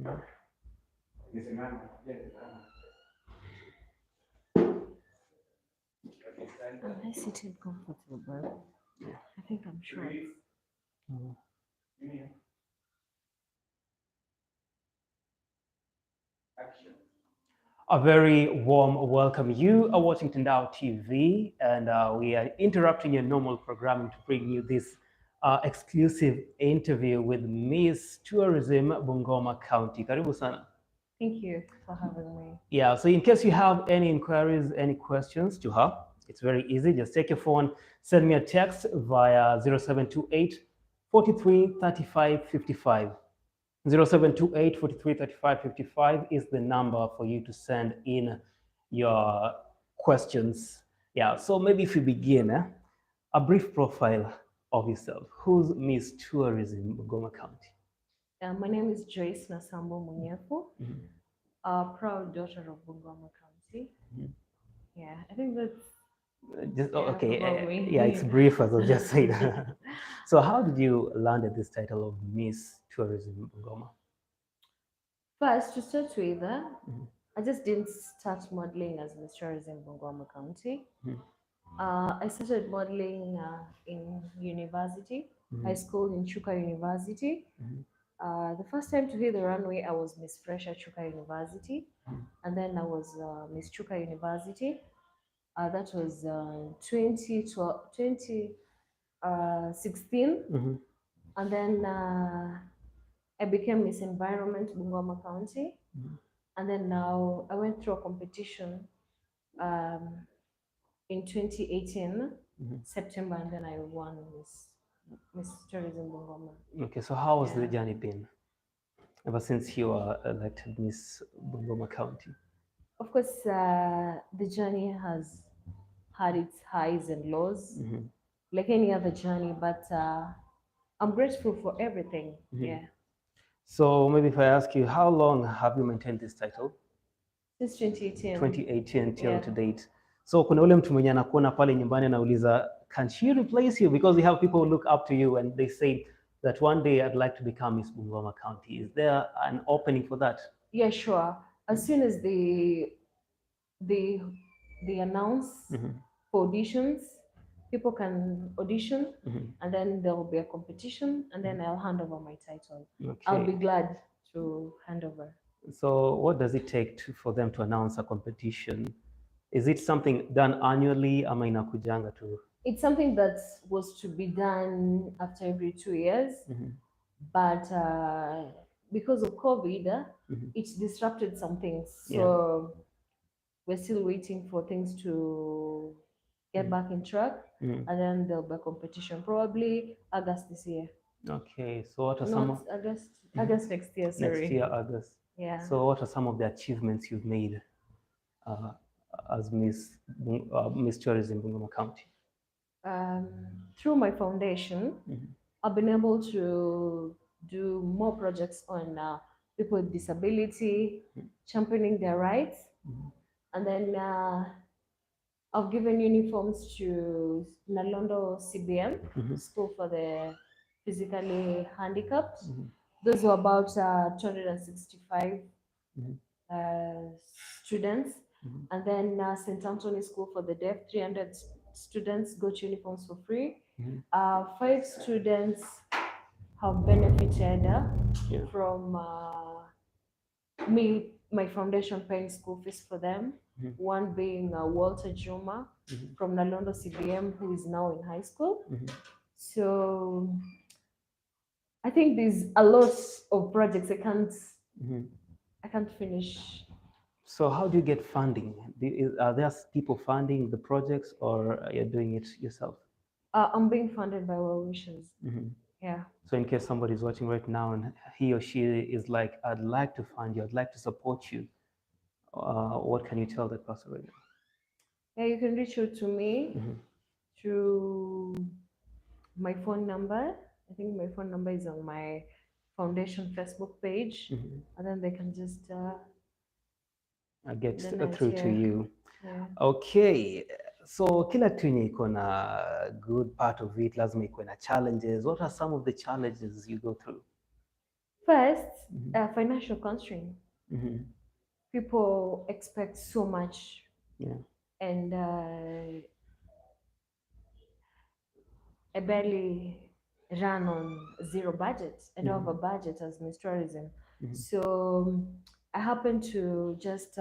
Am I seated comfortable? I think I'm sure. A very warm welcome. You are watching Tandao TV, and we are interrupting your normal programming to bring you this exclusive interview with Miss Tourism Bungoma County. Karibu sana. Thank you for having me. Yeah, so in case you have any inquiries, any questions to her, it's very easy. Just take your phone, send me a text via 0728 43 35 55. 0728 43 35 55 is the number for you to send in your questions. Yeah, so maybe if you begin, a brief profile of yourself. Who's Miss Tourism Bungoma County? My name is Joyce Nasambu, a proud daughter of Bungoma County. Yeah, I think that's Okay, about me. yeah, it's brief as I just said. So how did you land at this title of Miss Tourism Bungoma? First, to start with, I just didn't start modeling as Miss Tourism Bungoma County. I started modeling in university, high school in Chuka University. The first time to hit the runway, I was Miss Fresh at Chuka University, and then I was Miss Chuka University. That was 2012, 2016, and then I became Miss Environment Bungoma County, and then now I went through a competition in 2018 September, and then I won Miss Tourism Bungoma. Okay, so how has the journey been ever since you were elected Miss Bungoma County? Of course, the journey has had its highs and lows, like any other journey, but I'm grateful for everything. Yeah. So maybe if I ask you, how long have you maintained this title? Since 2018. 2018 till to date. So kuna ule mtu mwenye anakuona pale nyumbani anauliza, can she replace you? Because we have people who look up to you and they say that one day I'd like to become Miss Bungoma County. Is there an opening for that? Yeah, sure. As soon as they announce for auditions, people can audition, and then there will be a competition, and then I'll hand over my title. Okay. I'll be glad to hand over. So what does it take for them to announce a competition? Is it something done annually ama inakujanga tu? It's something that was to be done after every 2 years, but because of COVID, it disrupted some things. So we're still waiting for things to get back in track, and then there'll be a competition, probably August this year. Okay, so what are August next year, sorry. Next year, August. Yeah. So what are some of the achievements you've made as Miss Tourism Bungoma County? Through my foundation, I've been able to do more projects on people with disability, championing their rights, and then I've given uniforms to Nalondo CBM, School for the Physically Handicapped. Those were about 265 students. And then St. Anthony School for the Deaf, 300 students got uniforms for free. 5 students have benefited from my foundation paying school fees for them. One being Walter Juma from Nalondo CBM, who is now in high school. So I think there's a lot of projects I can't finish. So how do you get funding? Are there people funding the projects, or are you doing it yourself? I'm being funded by well wishers. Yeah. So in case somebody's watching right now and he or she is like, I'd like to fund you, I'd like to support you, what can you tell that person right now? Yeah, you can reach out to me through my phone number. I think my phone number is on my foundation Facebook page, and then they can just get through to you. Yeah. Okay, so kila kitu yenye iko na good part of it lazima iko na challenges. What are some of the challenges you go through? First, Mhm. financial constraint. Mhm. People expect so much, Yeah. and I barely run on zero budget. I don't have a Mhm. budget as Miss Tourism. Mhm. So I happen to just,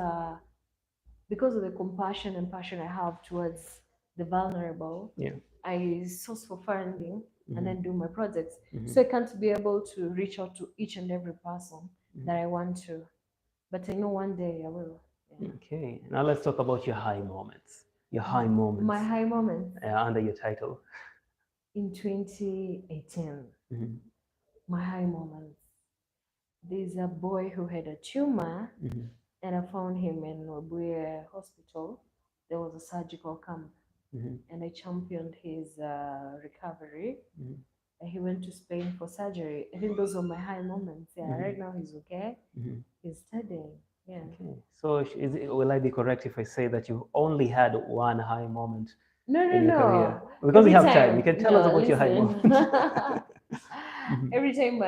because of the compassion and passion I have towards the vulnerable, Yeah. I source for funding and Mhm. then do my projects. Mhm. So I can't be able to reach out to each and every person that Mhm. I want to. But I know one day I will. Yeah. Okay. Now let's talk about your high moments. Your high moments My high moments under your title. in 2018. Mhm. My high moments. There's a boy who had a tumor, Mhm. and I found him in Webuye Hospital. There was a surgical camp, Mhm. and I championed his recovery. Mhm. And he went to Spain for surgery. I think those were my high moments. Yeah, Mhm. right now he's okay. Mhm. He's studying. Yeah. Okay. So will I be correct if I say that you only had one high moment No, no, in your career? no. Because we Every have time, you time, can tell us no, about your high listen. moment. Mhm. Every time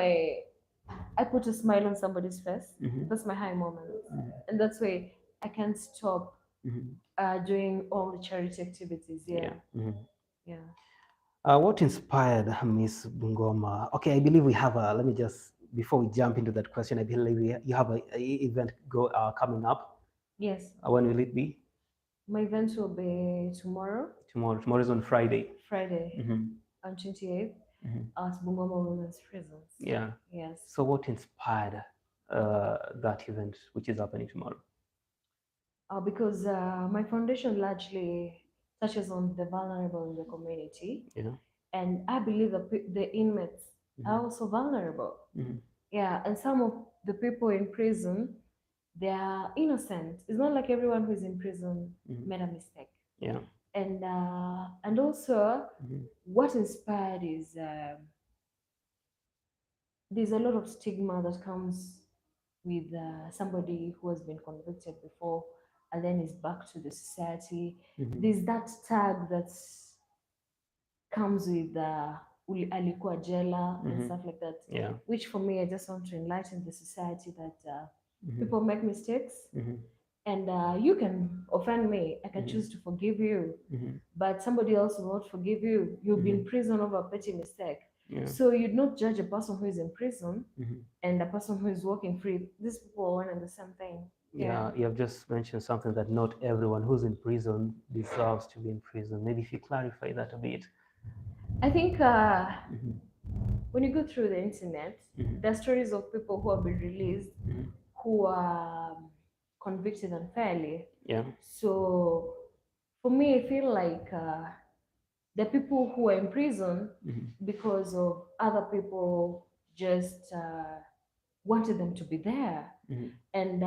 I put a smile on somebody's face, Mhm. that's my high moment, Mhm. and that's why I can't stop Mhm. doing all the charity activities. Yeah, Yeah. Mhm. yeah. What inspired Miss Bungoma? Okay, I believe we have a. Let me just before we jump into that question, I believe you have a event coming up. Yes, When will it be? my event will be tomorrow, Tomorrow. Tomorrow is on Friday. Friday, Hmm. on 28th Hmm. at Bungoma Women's Prisons. Yeah. Yes. So, what inspired that event, which is happening tomorrow? Because my foundation largely touches on the vulnerable in the community, Yeah. and I believe that the inmates are Hmm. also vulnerable. Hmm. Yeah, and some of the people in prison, they are innocent. It's not like everyone who is in prison Hmm. made a mistake. Yeah. And also, Hmm. what inspired is there's a lot of stigma that comes with somebody who has been convicted before and then is back to the society. Hmm. There's that tag that's comes with alikuwa jela and Hmm. stuff like that, Yeah. which for me, I just want to enlighten the society that Hmm. people make mistakes, Hmm. and you can offend me, I can Hmm. choose to forgive you, Hmm. but somebody else will not forgive you. You'll be in Hmm. prison over a petty mistake. Yeah. So you'd not judge a person who is in prison Hmm. and a person who is walking free. These people are one and the same thing. Yeah. Yeah, you have just mentioned something that not everyone who's in prison deserves to be in prison. Maybe if you clarify that a bit. I think Hmm. when you go through the internet, Hmm. there are stories of people who have been released Hmm. who are convicted unfairly. Yeah. So for me, I feel like the people who are in prison Hmm. because of other people just wanted them to be there. Hmm. And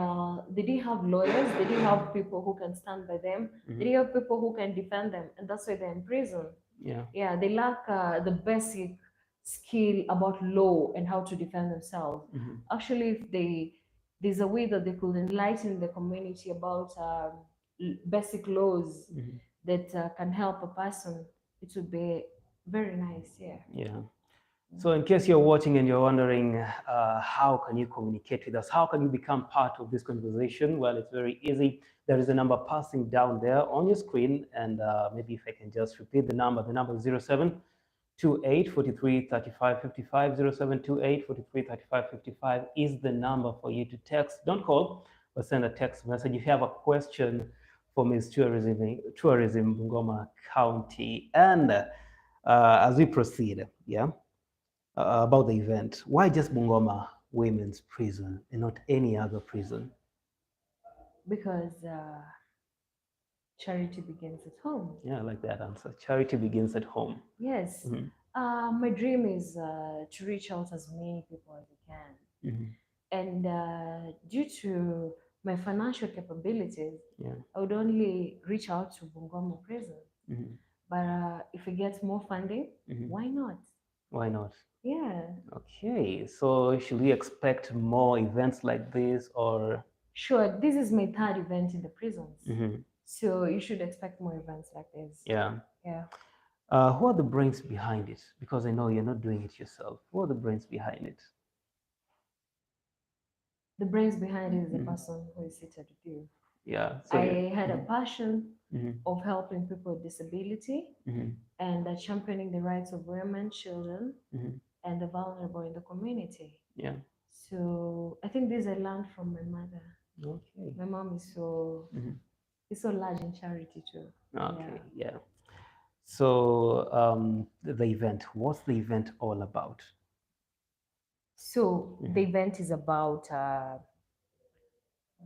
they didn't have lawyers, they didn't have people who can stand by them, they Hmm. didn't have people who can defend them, and that's why they're in prison. Yeah. Yeah, they lack the basic skill about law and how to defend themselves. Hmm. Actually, if there's a way that they could enlighten the community about basic laws Hmm. that can help a person, it would be very nice. Yeah. Yeah. So, in case you're watching and you're wondering how can you communicate with us, how can you become part of this conversation? Well, it's very easy. There is a number passing down there on your screen, and maybe if I can just repeat the number is 0728 43 35 55. 0728 43 35 55 is the number for you to text. Don't call, but send a text message if you have a question for Ms. Tourism Bungoma County. And as we proceed, yeah, about the event. Why just Bungoma Women's Prison and not any other prison? Because charity begins at home. Yeah, I like that answer. Charity begins at home. Yes. Hmm. My dream is to reach out as many people as I can. Hmm. And due to my financial capabilities, Yeah. I would only reach out to Bungoma Prison. Hmm. But if we get more funding, Hmm. why not? Why not? Yeah, Okay, so should we expect more events like this or? sure. This is my third event in the prisons. Hmm. So you should expect more events like this. Yeah. Yeah. Who are the brains behind it? Because I know you're not doing it yourself. Who are the brains behind it? the brains behind it is the person who is seated with you. Yeah. So you. I had a passion Mhm. of helping people with disability Mhm. and championing the rights of women, children, Mhm. and the vulnerable in the community. Yeah. So I think this I learned from my mother. Okay. My mom Mhm. is so large in charity too. Yeah. Okay. Yeah. So the event. What's the event all about? So the Mhm. event is about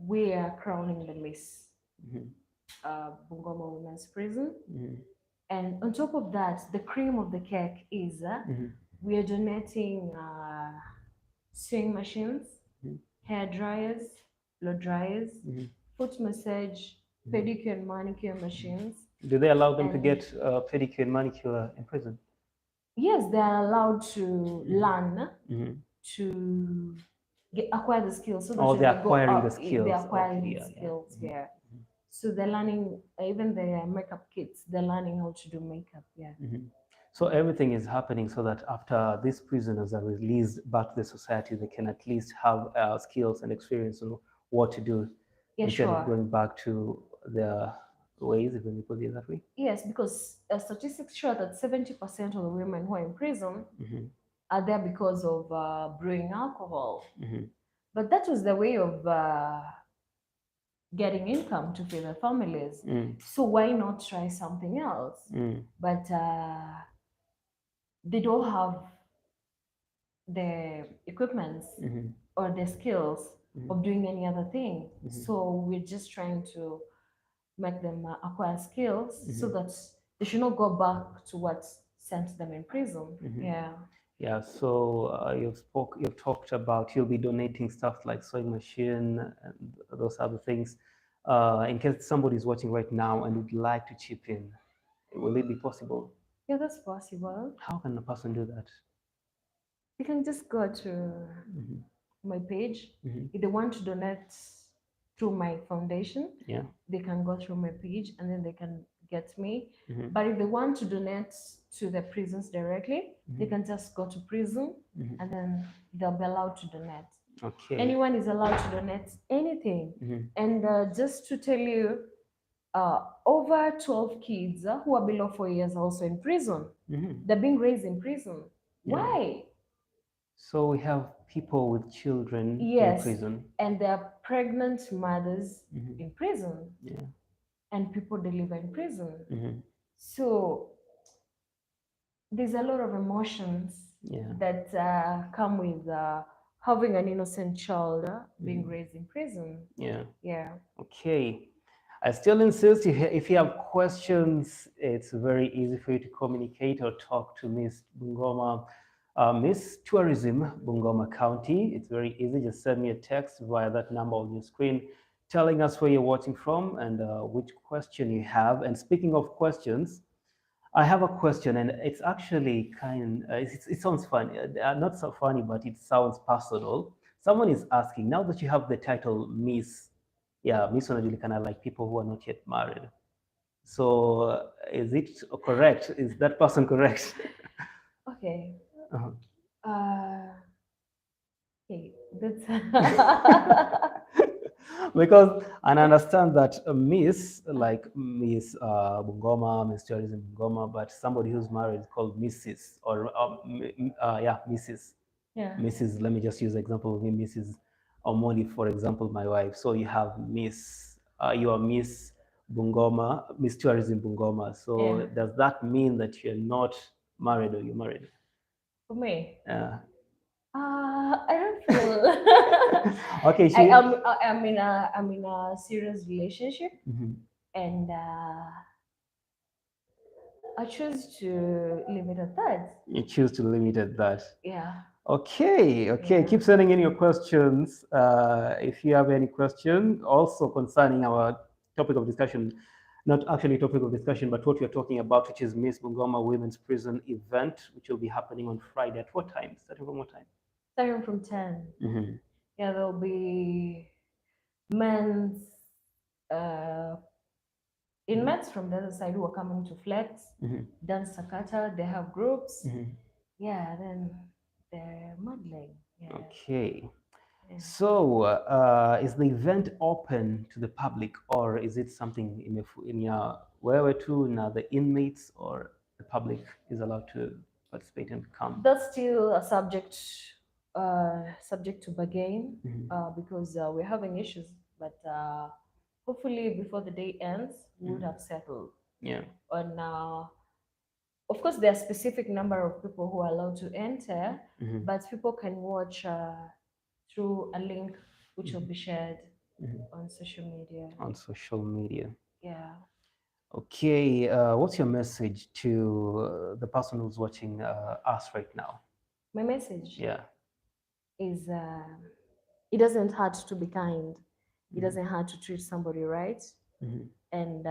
we are crowning the Miss Mhm. Bungoma Women's Prison. Mhm. And on top of that, the cream of the cake is Mhm. we are donating sewing machines, Mhm. hair dryers, blow dryers, Mhm. foot massage, Mhm. pedicure and manicure machines. Do they allow them to And get pedicure and manicure in prison? yes, they are allowed to Mhm. learn Mhm. to acquire the skills so that Oh, when they're they go acquiring the out, they're skills. Okay. acquiring the Yeah. Yeah. skills. Mhm. Yeah. So they're learning, even the makeup kits, they're learning how to do makeup. Yeah. Mhm. So everything is happening so that after these prisoners are released back to the society, they can at least have skills and experience on what to do Yeah, instead of sure. going back to their ways, if we put it that way. Yes, because statistics show that 70% of the women who are in prison Mhm. are there because of brewing alcohol. Mhm. But that was the way of getting income to feed their families. Mm. So why not try something else? Mm. But they don't have the equipments Mhm. or the skills Mhm. of doing any other thing. Mhm. So we're just trying to make them acquire skills so Mhm. that they should not go back to what sent them in prison. Mhm. Yeah. Yeah, so you've talked about you'll be donating stuff like sewing machine and those other things. In case somebody is watching right now and would like to chip in, will it be possible? Yeah, that's possible. How can a person do that? You can just go to Mhm. my page. Mhm. If they want to donate through my foundation, Yeah. they can go through my page and then they can get me. Mhm. But if they want to donate to the prisons directly, they Mhm. can just go to prison Mhm. and then they'll be allowed to donate. Okay. Anyone is allowed to donate anything. Mhm. And just to tell you, over 12 kids who are below 4 years are also in prison. Mhm. They're being raised in prison. Yeah. Why? So we have people with children in Yes, prison. and there are pregnant mothers Mhm. in prison Yeah. and people deliver in prison. Mhm. So there's a lot of emotions Yeah. that come with having an innocent child being Mhm. raised in prison. Yeah. Yeah. Okay. I still insist if you have questions, it's very easy for you to communicate or talk to Miss Bungoma, Miss Tourism, Bungoma County. It's very easy. Just send me a text via that number on your screen telling us where you're watching from and which question you have. And speaking of questions, I have a question, and it's actually it sounds funny, not so funny, but it sounds personal. Someone is asking, now that you have the title Miss, yeah, Miss wanajulikana like people who are not yet married. So is it correct? Is that person correct? Okay. Uh-huh. Uh, okay. That's Because and I understand that Miss, like Miss Bungoma, Miss Tourism Bungoma, but somebody who's married is called Mrs. or yeah, Mrs. yeah. Mrs. Let me just use the example of me, Mrs. Omoni, for example, my wife. So you have Miss, you are Miss Bungoma, Miss Tourism Bungoma. Yeah. So does that mean that you're not married or you're married? For me, Uh, I don't feel. okay, I she. am. I'm in a serious relationship, Mhm. and I choose to leave it at that. You choose to limit it that. Yeah. Okay, okay. Yeah. Keep sending in your questions. If you have any question, also concerning our topic of discussion, not actually topic of discussion, but what we're talking about, which is Miss Bungoma Women's Prison event, which will be happening on Friday. At what time? Starting from what time? Starting from 10. Mhm. Yeah, there'll be men's uh, inmates from the other side who are coming to flex, Mhm. dance sakata. They have groups. Mhm. Yeah, then they're modeling. Yeah. Okay. Yeah. So, is the event open to the public, or is it something in your wherever to now the inmates or the public is allowed to participate and come? That's still a subject to bargain, Mhm. because we're having issues, but hopefully before the day ends, we would have settled Yeah. on. Of course, there are specific number of people who are allowed to enter, Mhm. but people can watch through a link which will be shared Mhm. on social media. On social media. Yeah. Okay, what's your message to the person who's watching us right now? My message Yeah. is it doesn't hurt to be kind. It Mhm. doesn't hurt to treat somebody right. Mhm. And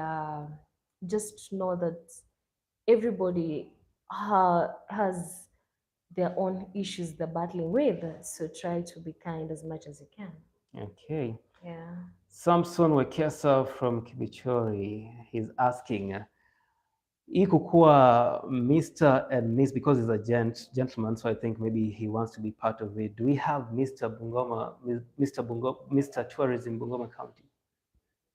just know that everybody has their own issues they're battling with. So try to be kind as much as you can. Okay. Yeah. Samson Wekesa from Kibichori, he's asking, hii kukuwa Mr. and Miss, because he's a gentleman, so I think maybe he wants to be part of it. Do we have Mr. Bungoma, Mr. Tourism Bungoma County?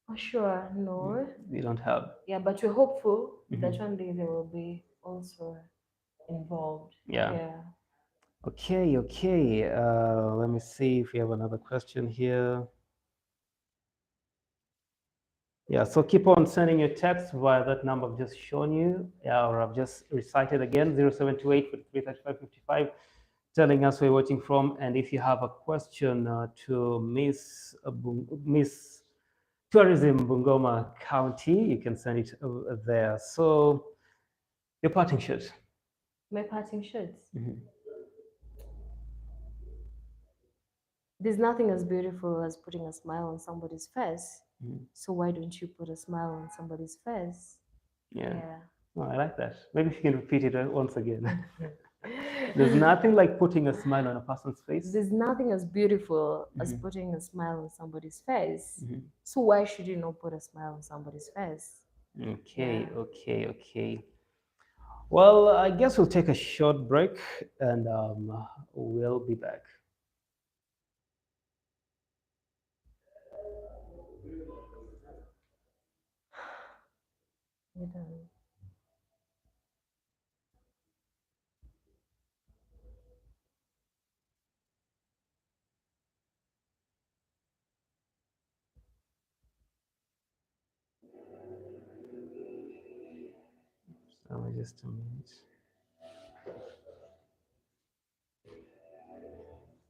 Oh, sure, no. We don't have. Yeah, but we're hopeful that Mhm. one day they will be also involved. Yeah. Yeah. Okay, okay. Let me see if we have another question here. Yeah, so keep on sending your text via that number I've just shown you, or I've just recited again, 0728 55, telling us where you're watching from. And if you have a question to Miss Tourism Bungoma County, you can send it there. So, your parting shot. My parting shots. Mhm. There's nothing as beautiful as putting a smile on somebody's face. Mhm. So why don't you put a smile on somebody's face? Yeah. Yeah. Oh, I like that. Maybe if you can repeat it once again. There's nothing like putting a smile on a person's face. There's nothing as beautiful as Mhm. putting a smile on somebody's face. Mhm. So why should you not put a smile on somebody's face? Okay, Yeah. okay, okay. Well, I guess we'll take a short break and we'll be back. You're done. Just a minute.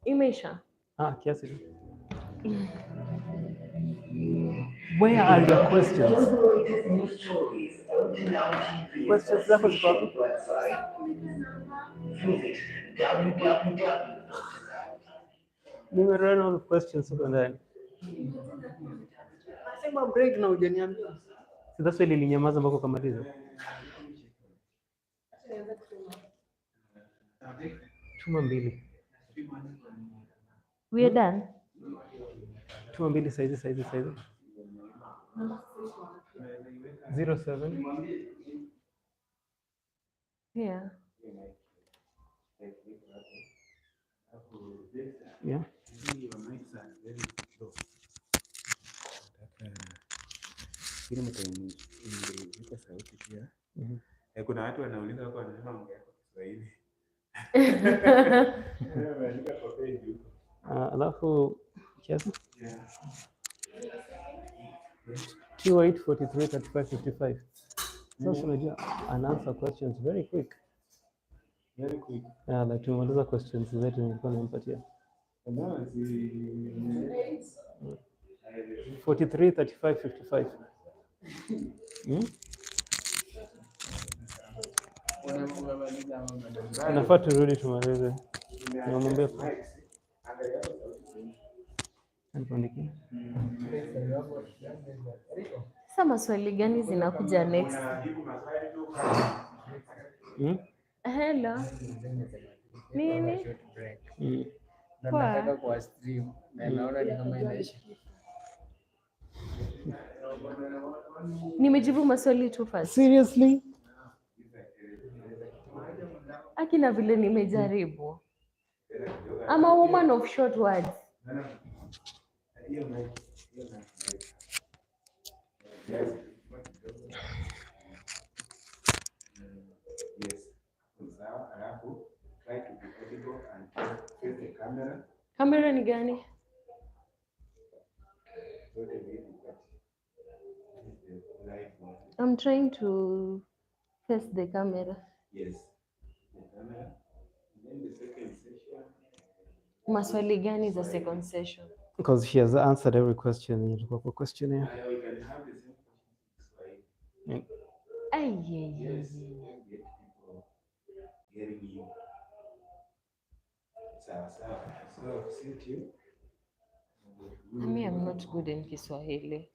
Imesha. Kiasi. Where are your questions? Questions zako ziko wapi? Nimerun all the questions huko ndani. Nasema break na hujaniambia. Si that's why nilinyamaza mpaka ukamaliza. Tuma mbili. We are done. Tuma mbili saizi. 07. Yeah. Yeah. Ili mtaimika sauti pia. Mhm. Kuna watu wanauliza wako wanasema ongea kwa Kiswahili. Wameandika kwa page huko. Alafu kiasi? 28433555. Sasa unajua ananswer questions very quick. Very quick. Yeah, like tumeuliza questions zetu nilikuwa nimpatia. No, si 433555. Nafaa turudi tumalize. Namwambia aniandikie. Sasa maswali gani zinakuja next? Hello. Nini? na nataka kwa stream na naona ni kama inaisha. Nimejibu maswali tu first. Seriously? Akina vile nimejaribu. I'm a woman of short words. Kamera ni gani? I'm trying to face the camera. Maswali gani za second session? Because she has answered every question in the questionnaire. I mean, I'm not good in Kiswahili.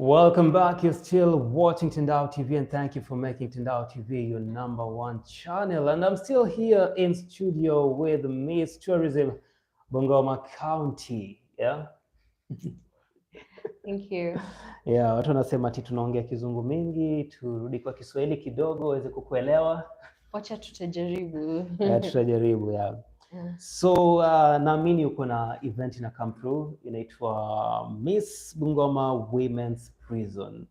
Welcome back. You're still watching Tindao TV, and thank you for making Tindao TV your #1 channel. And I'm still here in studio with Miss Tourism Bungoma County. Yeah. Thank you. Yeah, watu wanasema ati tunaongea kizungu mingi, turudi kwa Kiswahili kidogo waweze kukuelewa. Wacha tutajaribu. Tutajaribu, yeah. So naamini uko na event ina come through inaitwa Miss Bungoma Women's Prison.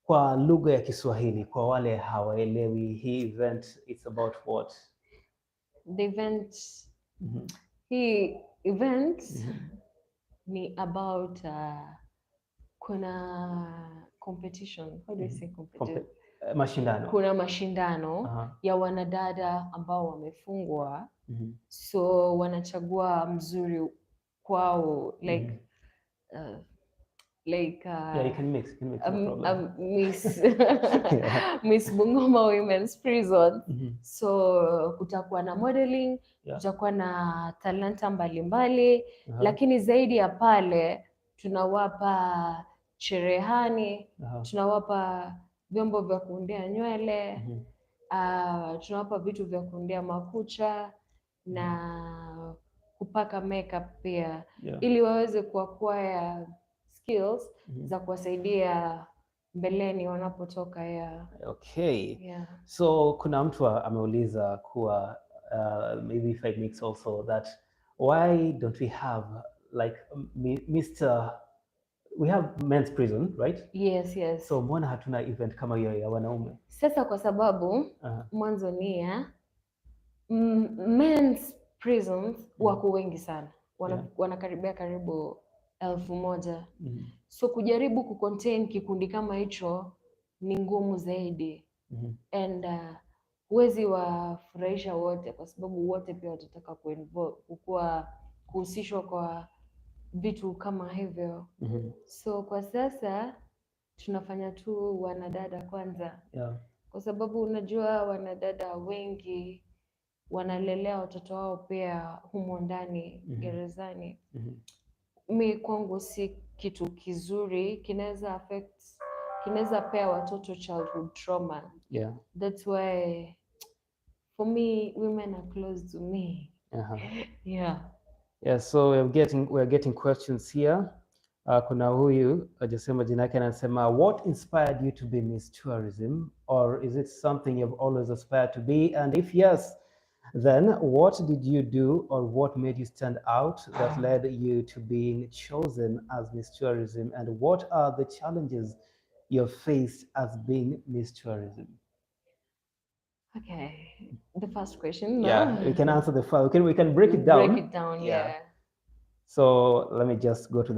Kwa lugha ya Kiswahili, kwa wale hawaelewi hii event, it's about what? The event, hii event ni about kuna competition. How do you say competition? Mashindano. Kuna mashindano ya wanadada ambao wamefungwa. So wanachagua mzuri kwao, like yeah, you can mix, no problem. Miss Bungoma Women's Prison. So kutakuwa na modeling, kutakuwa na talanta mbalimbali, lakini zaidi ya pale tunawapa cherehani, tunawapa vyombo vya kuundia nywele, tunawapa vitu vya kuundia makucha na kupaka makeup pia, ili waweze kuacquire skills za kuwasaidia mbeleni wanapotoka. Okay. So kuna mtu ameuliza kuwa maybe if I mix also that why don't we have like we have men's prison, right? Yes. So mbona hatuna event kama hiyo ya wanaume? Sasa kwa sababu mwanzo nia men's prisons wako wengi sana. Wanakaribia karibu 1,000. So kujaribu kucontain kikundi kama hicho ni ngumu zaidi. And huwezi wafurahisha wote, kwa sababu wote pia watataka kuhusishwa kwa vitu kama hivyo. So kwa sasa tunafanya tu wanadada kwanza. Kwa sababu unajua wanadada wengi wanalelea watoto wao pia humo ndani gerezani. Mi kwangu si kitu kizuri, kinaweza pea watoto childhood trauma. That's why for me women are close to me. So we're getting questions here. Kuna huyu ajasema jina yake, anasema what inspired you to be Miss Tourism, or is it something you've always aspired to be, and if yes, then what did you do or what made you stand out that led you to being chosen as Miss Tourism, and what are the challenges you faced as being Miss Tourism? Okay, the first question. We can answer the first. We can break it down. Break it down, yeah. So let me just go to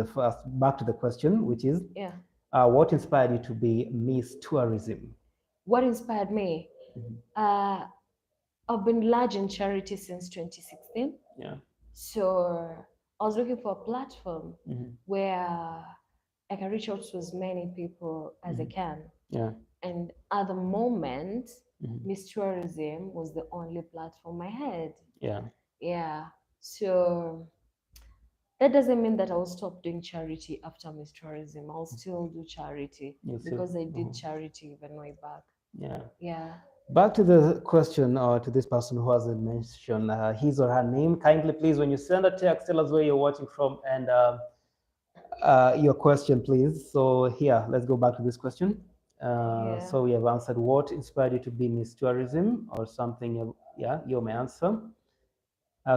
back to the question, which is what inspired you to be Miss Tourism? What inspired me? I've been large in charity since 2016. So I was looking for a platform where I can reach out to as many people as I can. Yeah. And at the moment, Mhm. Miss Tourism was the only platform I had. Yeah. Yeah. So that doesn't mean that I'll stop doing charity after Miss Tourism. I'll still do charity You see. because I did charity even way back. Yeah. Yeah. Back to the question, or to this person who hasn't mentioned his or her name. Kindly, please, when you send a text, tell us where you're watching from and your question, please. So here, let's go back to this question. Yeah. So we have answered what inspired you to be Miss Tourism or something. Yeah, you may answer.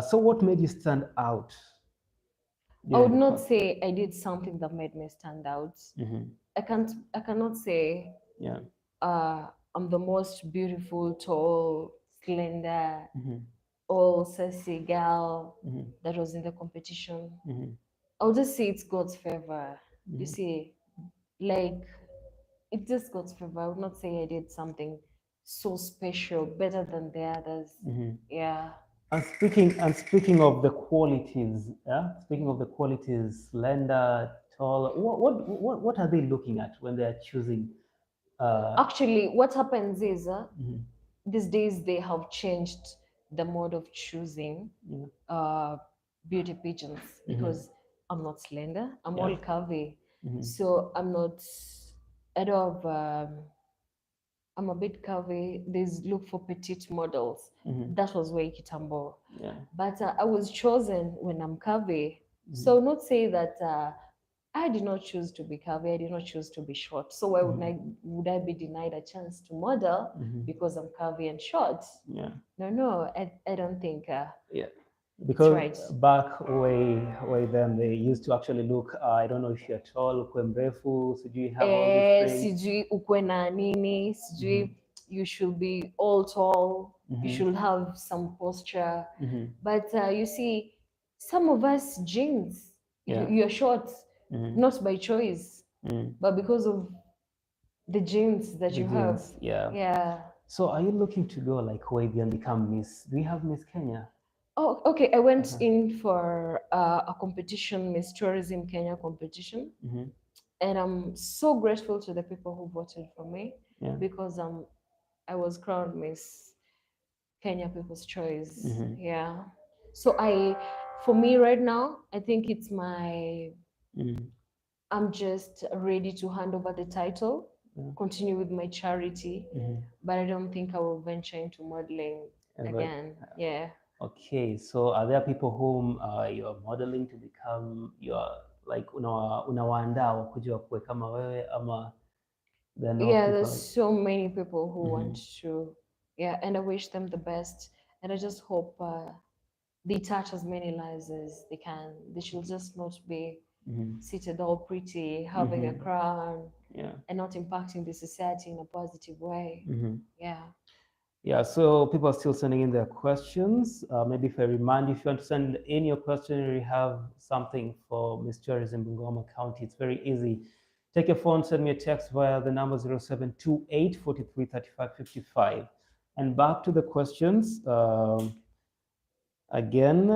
So what made you stand out I would during the not con-? say I did something that made me stand out. Mhm. I cannot say Yeah. uh I'm the most beautiful, tall, slender, Mhm. all sassy girl Mhm. that was in the competition. Mhm. I'll just say it's God's favor. You Mhm. see, like it's just God's favor. I would not say I did something so special, better than the others. Mhm. Yeah. And speaking of the qualities, yeah, speaking of the qualities, slender, tall, what are they looking at when they are choosing? Actually, what happens is Mhm. these days they have changed the mode of choosing Yeah. uh, beauty pigeons Mhm. because I'm not slender. I'm Yeah. all curvy, Mhm. so I'm not. I don't have. I'm a bit curvy. There's look for petite models. Mhm. That was way Kitambo. Yeah. But I was chosen when I'm curvy. Mhm. So not say that I did not choose to be curvy. I did not choose to be short. So why would I be denied a chance to model Mhm. because I'm curvy and short? Yeah. No, I don't think Yeah. it's Because right. back way then they used to actually look. I don't know if you're tall, ukwe mrefu, sijui have all these things. Sijui ukwe na nini, Mhm. sijui you should be all tall, you Mhm. should have some posture. Mhm. But you see, some of us genes, Yeah. you're short, Mhm. not by choice, Mhm. but because of the genes that The you have. genes, yeah. Yeah. So are you looking to go like Wavy and become Miss? Do you have Miss Kenya? Oh, okay. I went Uh-huh. in for a competition, Miss Tourism Kenya competition, Mhm. and I'm so grateful to the people who voted for me Yeah. because I was crowned Miss Kenya People's Choice. Mhm. Yeah. So for me right now, I think it's Mhm. I'm just ready to hand over the title, Yeah. continue with my charity, Mhm. but I don't think I will venture into modeling Ever. again. Yeah. Okay, so are there people whom you're modeling to become your like unawaandaa wakuje wakuwe kama wewe ama there are no Yeah, people there's like. so many people who want Mhm. to, yeah, and I wish them the best. And I just hope they touch as many lives as they can. They should just not be Mhm. seated all pretty, having a Mhm. crown, Yeah. and not impacting the society in a positive way. Mhm. Yeah. Yeah, so people are still sending in their questions. Maybe if I remind you, if you want to send in your question or you have something for Miss Tourism Bungoma County, it's very easy. Take your phone, send me a text via the number 0728 43 35 55. And back to the questions. Again,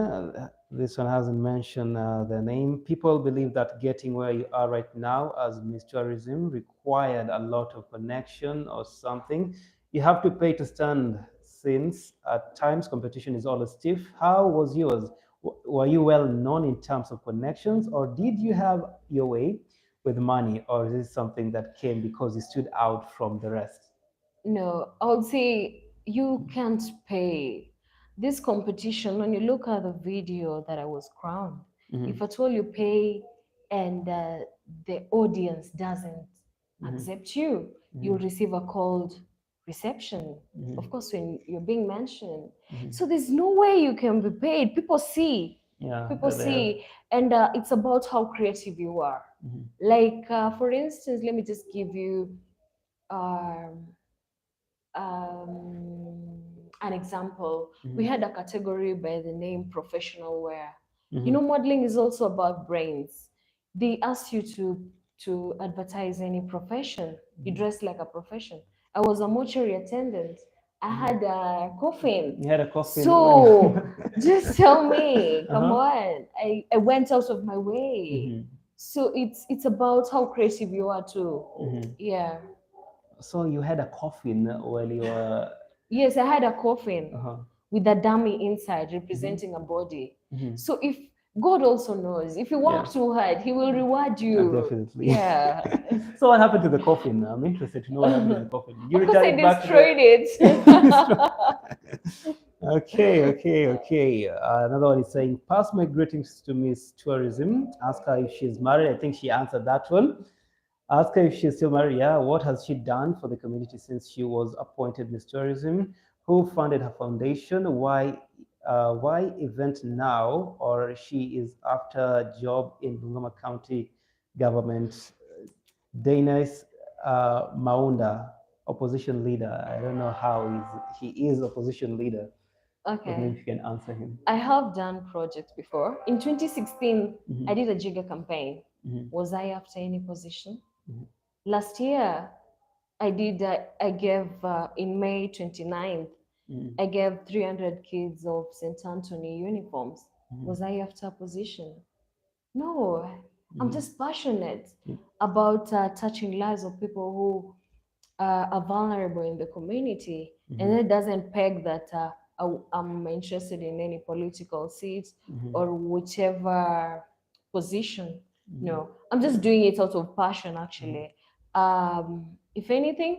this one hasn't mentioned the name. People believe that getting where you are right now as Miss Tourism required a lot of connection or something. You have to pay to stand since at times competition is always stiff. How was yours? Were you well known in terms of connections or did you have your way with money or is this something that came because you stood out from the rest? No, I would say you can't pay. This competition, when you look at the video that I was crowned, Mhm. if at all you pay and the audience doesn't Mhm. accept you, you'll receive a cold reception. Mhm. Of course, when you're being mentioned. Mhm. So there's no way you can be paid. People see. Yeah, People they're there. see. And it's about how creative you are. Mhm. Like, for instance, let me just give you um, an example. We Mhm. had a category by the name professional wear. You Mhm. know, modeling is also about brains. They ask you to advertise any profession. You dress like a profession. I was a mortuary attendant. I had a coffin. You had a coffin So when. just tell me, come Uh-huh. on. I went out of my way. Mhm. So it's about how creative you are too. Yeah. So you had a coffin while you were. Yes, I had a coffin Uh-huh. with a dummy inside representing a body. So if God also knows, if you work Yeah. too hard, He will reward you. Definitely. Yeah. So what happened to the coffin? I'm interested to know what happened to the coffin. Did you Of course, return I it back to destroyed the? it. Okay. Another one is saying, pass my greetings to Miss Tourism. Ask her if she's married. I think she answered that one. Ask her if she's still married. Yeah. What has she done for the community since she was appointed Miss Tourism? Who funded her foundation? Why event now? Or she is after a job in Bungoma County government. Denis Maunda, opposition leader. I don't know how he is opposition leader, but maybe Okay. you can answer him. I have done projects before. In 2016, I did a Jigger campaign. Was I after any position? Last year, I gave, in May 29th, I gave 300 kids of St. Anthony uniforms. Was I after a position? No, I'm just passionate about touching lives of people who are vulnerable in the community, and it doesn't peg that I'm interested in any political seat or whichever position. No, I'm just doing it out of passion, actually. If anything,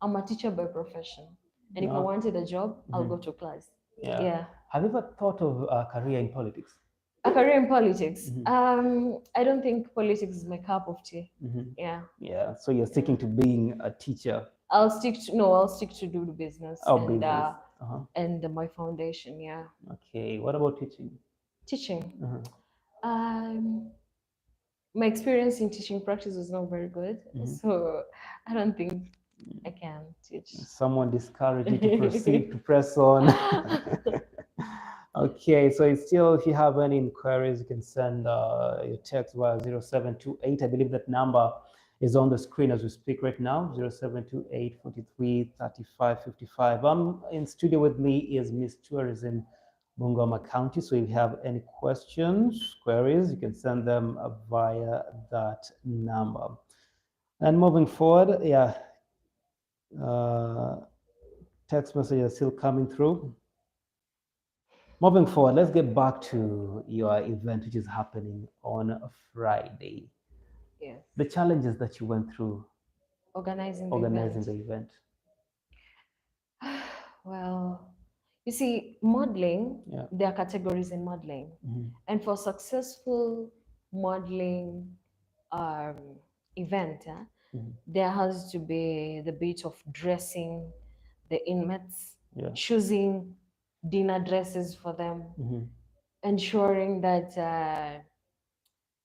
I'm a teacher by profession, and if I No. wanted a job, I'll go to class. Yeah. Yeah. Have you ever thought of a career in politics? A career in politics. I don't think politics is my cup of tea. Yeah. Yeah. So you're sticking to being a teacher. I'll stick to do the business Oh, and business. my foundation. Yeah. Okay. What about teaching? Teaching. My experience in teaching practice was not very good, so I don't think I can teach. Someone discouraged you to proceed to press on. Okay, so it's still, if you have any inquiries, you can send your text via 0728. I believe that number is on the screen as we speak right now, 0728 43 35 55. In studio with me is Miss Tourism Bungoma County. So if you have any questions, queries, you can send them via that number. And moving forward, yeah, text messages are still coming through. Moving forward, let's get back to your event, which is happening on a Friday. Yes. The challenges that you went through Organizing the event. Well, you see, modeling, Yeah. there are categories in modeling. And for successful modeling event, there has to be the bit of dressing the inmates, Yeah. choosing dinner dresses for them, ensuring that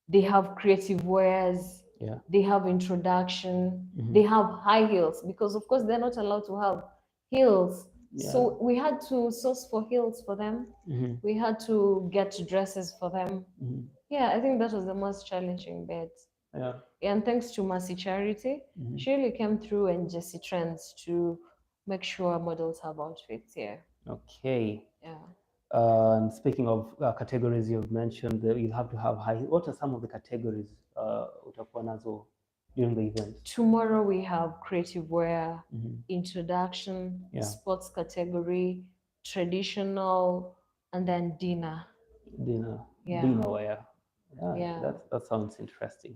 they have creative wears, Yeah. they have introduction, they have high heels, because of course they're not allowed to have heels. Yeah. So we had to source for heels for them. We had to get dresses for them. Yeah, I think that was the most challenging bit. Yeah. And thanks to Mercy Charity, she really came through, and Jesse Trends, to make sure models have outfits here. Okay. Yeah. And speaking of categories you've mentioned, you have to have high. What are some of the categories utakuwa nazo during the event? Tomorrow we have creative wear, introduction, sports category, traditional, and then dinner. Dinner wear. Yeah. That sounds interesting.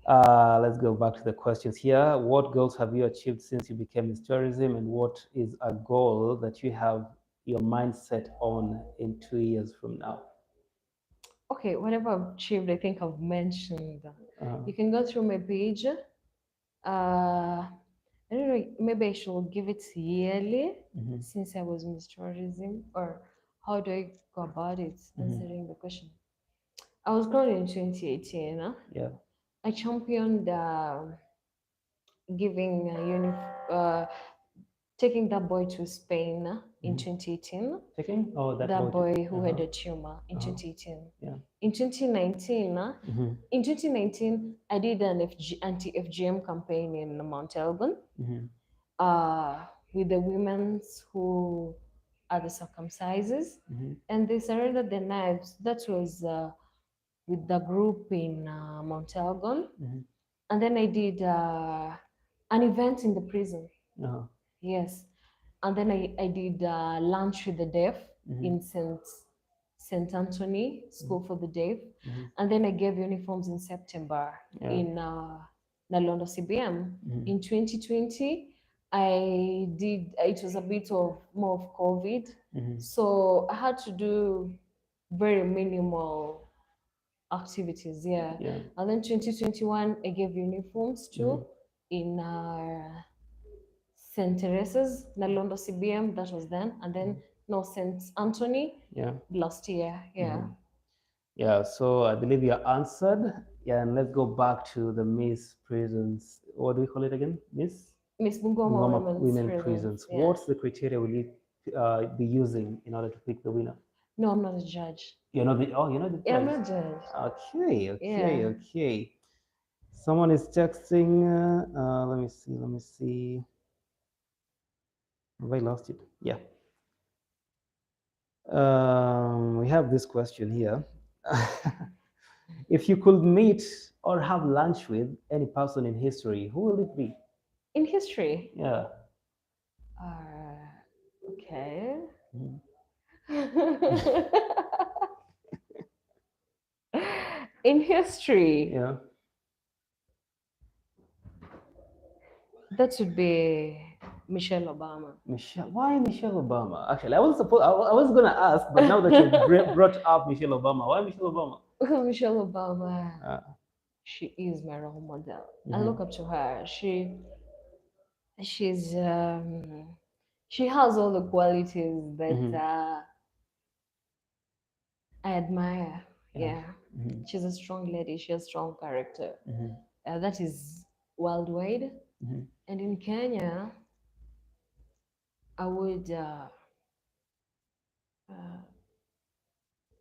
Let's go back to the questions here. What goals have you achieved since you became Miss Tourism, and what is a goal that you have your mindset on in 2 years from now? Okay, whatever I've achieved, I think I've mentioned. You can go through my page. I don't know, maybe I should give it yearly since I was Miss Tourism, or how do I go about it, answering the question? I was crowned in 2018. Yeah. I championed giving taking that boy to Spain in 2018. Taking? Oh, that boy who had a tumor in 2018. Yeah. In 2019, in 2019, I did an anti-FGM campaign in Mount Elgon with the women who are the circumcises, and they surrendered their knives. That was with the group in Mount Elgon. Mhm. And then I did an event in the prison. Uh-huh. Yes. And then I did lunch with the deaf Mhm. in Saint Anthony School for the Deaf. Mhm. And then I gave uniforms in September Yeah. in Nalondo CBM. Mhm. In 2020, I did, it was a bit of more of COVID. Mhm. So I had to do very minimal activities, yeah. Yeah. And then 2021, I gave uniforms too in St. Teresa's, Nalondo CBM, that was then. And then, no, St. Anthony Yeah. last year, yeah. Yeah, so I believe you answered. Yeah, and let's go back to the Miss Prisons. What do we call it again? Miss Miss Bungoma Bungoma Women's Women Prisons, Prisons. yeah. What's the criteria will you be using in order to pick the winner? No, I'm not a judge. You're not the you're not the Yeah, I'm judge. not a judge. Okay, Yeah. okay. Someone is texting. Let me see. Let me see. Have I lost it? Yeah. We have this question here. If you could meet or have lunch with any person in history, who will it be? In history, Yeah. okay. Mhm. In history, Yeah. that would be Michelle Obama. Michelle. Why Michelle Obama? Actually, I was gonna ask, but now that you brought up Michelle Obama, why Michelle Obama? Michelle Obama, Uh, she is my role model. I mhm. look up to her. She's she has all the qualities that Mhm. I admire. Yeah. Yeah, Mhm. she's a strong lady. She has strong character. Mhm. That is worldwide. Mhm. And in Kenya, I would uh,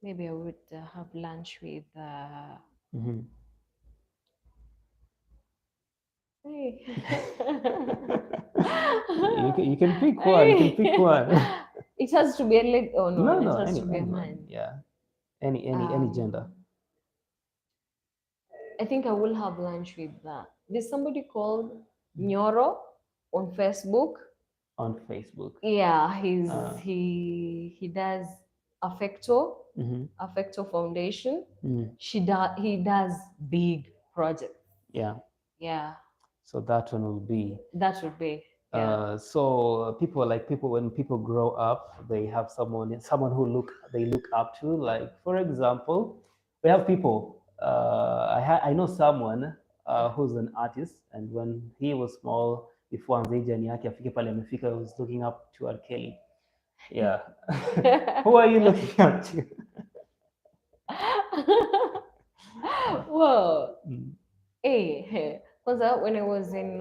maybe I would have lunch with. Mhm. Hey. You can pick one. You can pick one. It has to be a lady. Oh no, No, it no, has to be a anyone. man. Yeah, any gender. Um, I think I will have lunch with there's somebody called Nyoro on Facebook. On Facebook. Yeah, Uh, he does Affecto mhm. Affecto Foundation. Mhm. He does big projects. Yeah. Yeah, So that one will be. that would be, yeah. So people when people grow up, they have someone who they look up to. Like for example, we have people. I know someone who's an artist, and when he was small, before anze journey yake afike pale amefika, he was looking up to R. Kelly. Yeah. Who are you looking up to? Whoa. Mm, Hey, kwanza when I was in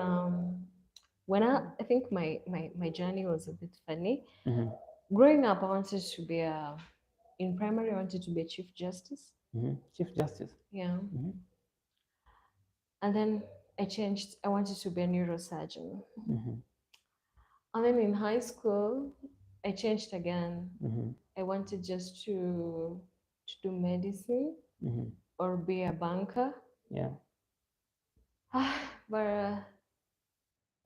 when I think my journey was a bit funny. mhm, Growing up, I wanted to be a in primary. I wanted to be a chief justice. mhm. Chief Justice. Yeah, Mhm, and then I changed. I wanted to be a neurosurgeon. mhm, And then in high school, I changed again. mhm, I wanted just to do medicine mhm. or be a banker. Yeah. But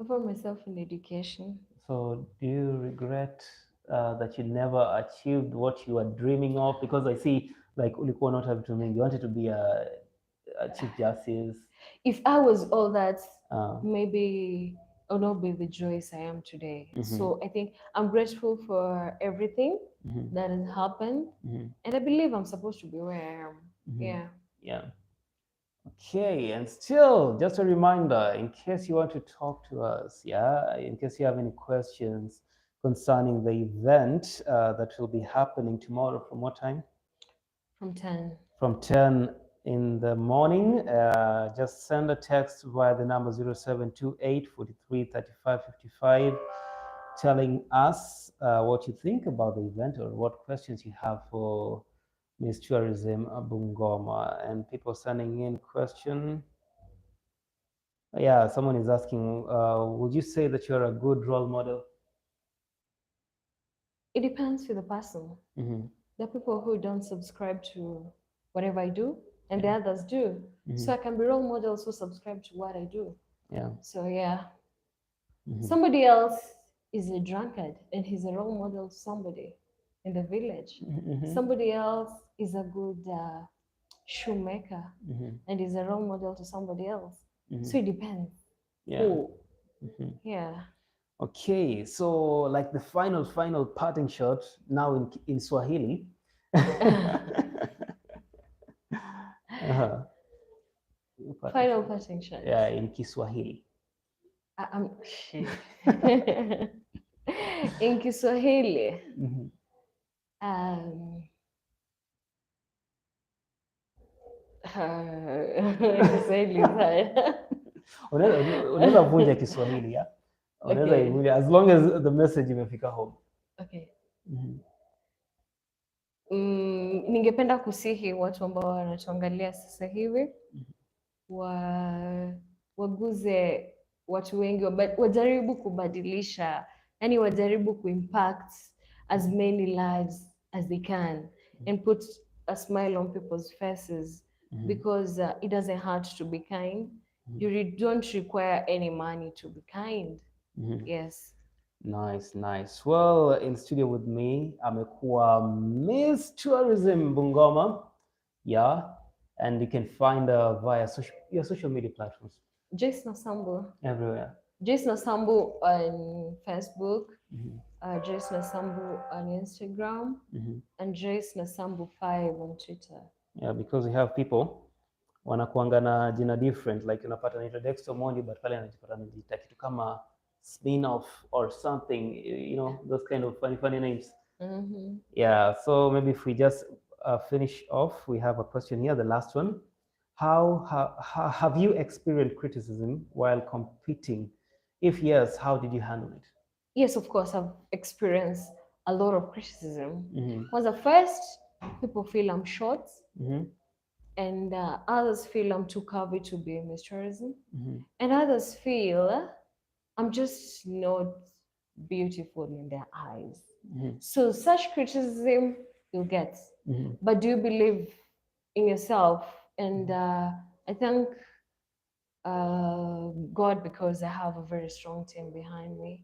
I found myself in education. So, do you regret that you never achieved what you were dreaming of? Because I see, like, ulikuwa not have to mean you wanted to be a chief justice. If I was all that, Uh, maybe I would not be the Joyce I am today. mhm, So I think I'm grateful for everything mhm, that has happened, mhm, and I believe I'm supposed to be where I am. mhm. Yeah. Yeah. Okay, and still, just a reminder, in case you want to talk to us, yeah, in case you have any questions concerning the event that will be happening tomorrow, from what time? From 10. From 10 in the morning. Just send a text via the number 0728 43 35 55 telling us what you think about the event or what questions you have for Miss Tourism Bungoma. And people sending in question. Yeah, someone is asking, would you say that you're a good role model? It depends with the person. Mhm, There are people who don't subscribe to whatever I do. and the others do. So I can be role models who subscribe to what I do. Yeah. So yeah, somebody else is a drunkard and he's a role model to somebody in the village. Somebody else is a good shoemaker and is a role model to somebody else. So it depends. Yeah. Who? Yeah. Okay, so like the final parting shot now in Swahili. Final parting shot. Yeah, in Kiswahili. Shit. In Kiswahili. Kiswahili is hard. Unaweza vunja Kiswahili ya? Unaweza Okay. ivunja as long as the message imefika home. Okay. Ningependa kusihi watu ambao wanatuangalia sasa hivi waguze watu wengi, wajaribu kubadilisha, yani wajaribu kuimpact as many lives as they can and put a smile on people's faces because it doesn't hurt to be kind. You don't require any money to be kind. Yes. Nice. Well, in studio with me, amekuwa Miss Tourism Bungoma. Yeah, and you can find her via your social media platforms. Joyce Nasambu. Everywhere. Joyce Nasambu on Facebook, Joyce Nasambu on Instagram, and Joyce Nasambu 5 on Twitter. Yeah, because we have people wanakuanga na jina different, like unapata naitwa Dexter Mondi but pale anajipata anajiita kitu kama spin-off or something, you know, those kind of funny names. Yeah, so maybe if we just finish off, we have a question here, the last one. How have you experienced criticism while competing? If yes, how did you handle it? Yes, of course, I've experienced a lot of criticism. Was the first, people feel I'm short, and others feel I'm too curvy to be in Miss Tourism, and others feel I'm just not beautiful in their eyes. So such criticism you'll get. But do you believe in yourself? And I thank God because I have a very strong team behind me,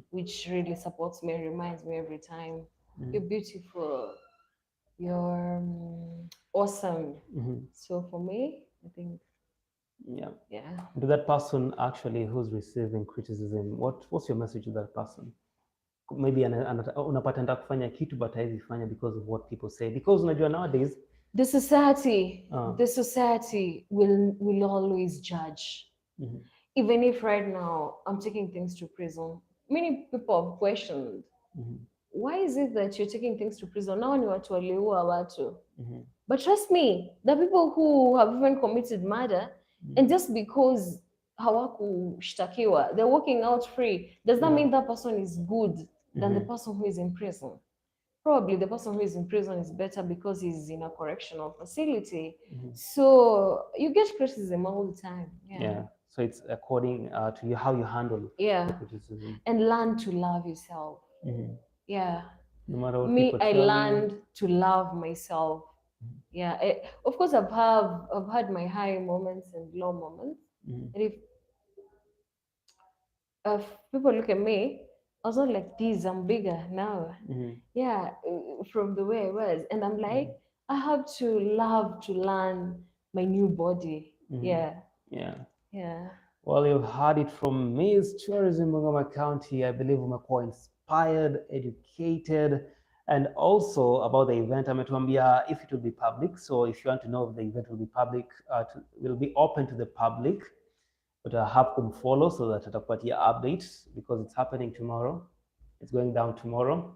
which really supports me and reminds me every time, you're beautiful, you're awesome. So for me, I think, yeah. To that person actually who's receiving criticism, what's your message to that person? Maybe unapata nataka kufanya kitu but haizi fanya because of what people say, because unajua nowadays the society will always judge. Even if right now I'm taking things to prison, many people have questioned, why is it that you're taking things to prison? Now ni watu waliua watu. But trust me, the people who have even committed murder, and just because hawakushtakiwa, they're walking out free, does that mean that person is good than the person who is in prison? Probably the person who is in prison is better because he's in a correctional facility. So you get criticism all the time. Yeah. So it's according to you, how you handle criticism. And learn to love yourself. Yeah. No matter what me, people I tell learned you. to love myself. Yeah. Of course, I've had my high moments and low moments. And if people look at me, I was not like this, I'm bigger now. Yeah, from the way I was. And I'm like, I have to love to learn my new body. Yeah. Well, you've heard it from Miss Tourism Bungoma County. I believe umekuwa inspired, educated, and also about the event. Ametuambia if it will be public. So if you want to know if the event will be public, will be open to the public. But I have to follow so that atakupatia updates because it's happening tomorrow. It's going down tomorrow.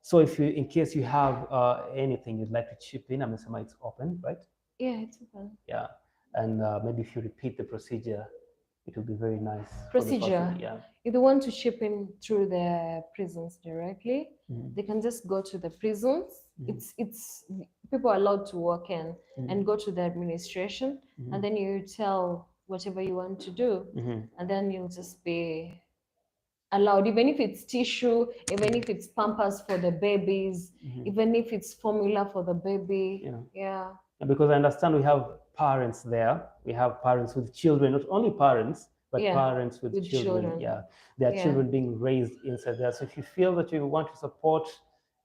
So if you, in case you have anything you'd like to chip in, amesema it's open, right? Yeah, it's open. Yeah, and maybe if you repeat the procedure, it will be very nice. Procedure. Yeah. If they want to chip in through the prisons directly, they can just go to the prisons. It's people are allowed to walk in and go to the administration, and then you tell whatever you want to do, and then you'll just be allowed, even if it's tissue, even if it's pampers for the babies, even if it's formula for the baby. Yeah. Because I understand we have parents there. We have parents with children, not only parents, but Yeah, parents with with children. children. Yeah, there are Yeah. children being raised inside there. So if you feel that you want to support,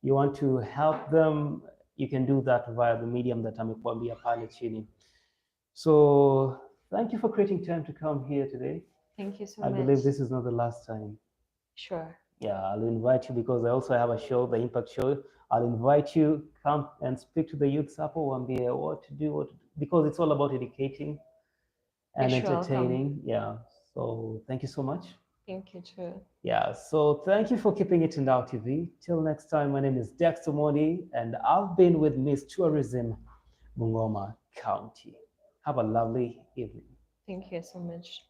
you want to help them, you can do that via the medium that amekuambia pale chini. So thank you for creating time to come here today. Thank you so I much. believe this is not the last time. Sure. Yeah, I'll invite you because I also have a show, the Impact Show. I'll invite you, come and speak to the youth hapo, wambie what to do, because it's all about educating and You're welcome. entertaining. Yeah. So thank you so much. Thank you too. Yeah. So thank you for keeping it in Now TV. Till next time, my name is Dexter Modi, and I've been with Miss Tourism, Bungoma County. Have a lovely evening. Thank you so much.